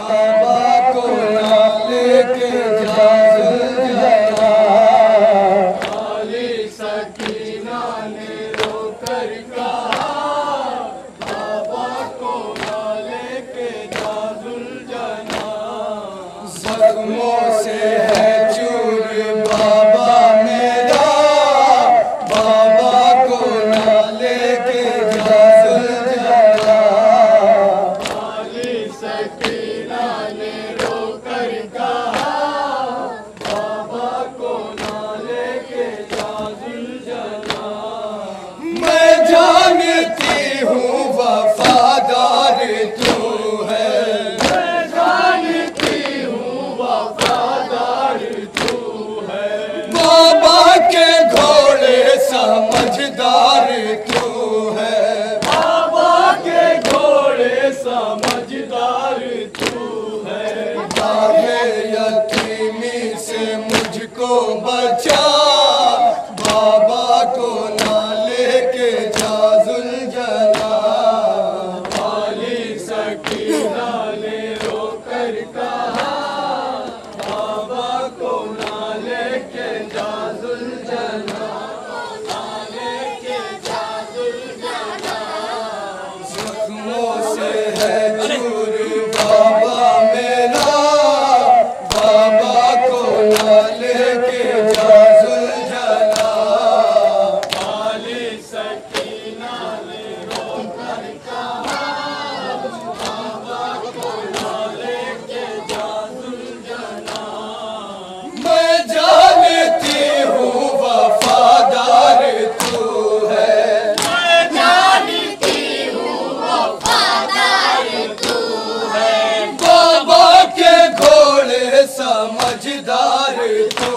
बाबा को ना लेके जा जुलझला। खाली सकीना ने रोकर कहा बाबा को ना लेके जा जुलझला। जख्मों से है चूर बाबा मेरा, बाबा को ना लेके जा जुलझला। खाली सकीना ने रोकर कहा बाबा को ना लेके जा जुलझला। मैं जानती हूँ वफादार तू है, मैं जानती हूँ वफादार तू है। बाबा के घोड़े समझदार तू है, बाबा के घोड़े समझदार तू है। बागे यतीमी से मुझको बचा, बाबा को ना लेके जा जुलझला। खाली सकीना ने रोकर कहा बाबा को ना लेके जा जुलझला। ना लेके जा जुलझला। जख्मों से है चूर बाबा मेरा, बाबा को ना लेके जा जुलझला। खाली सकीना ने रोकर कहा बाबा को ना लेके जा जुलझला। मैं जानती हूँ वफादार तू है, मैं जानती हूँ वफादार तू है। बाबा के घोड़े समझदार तू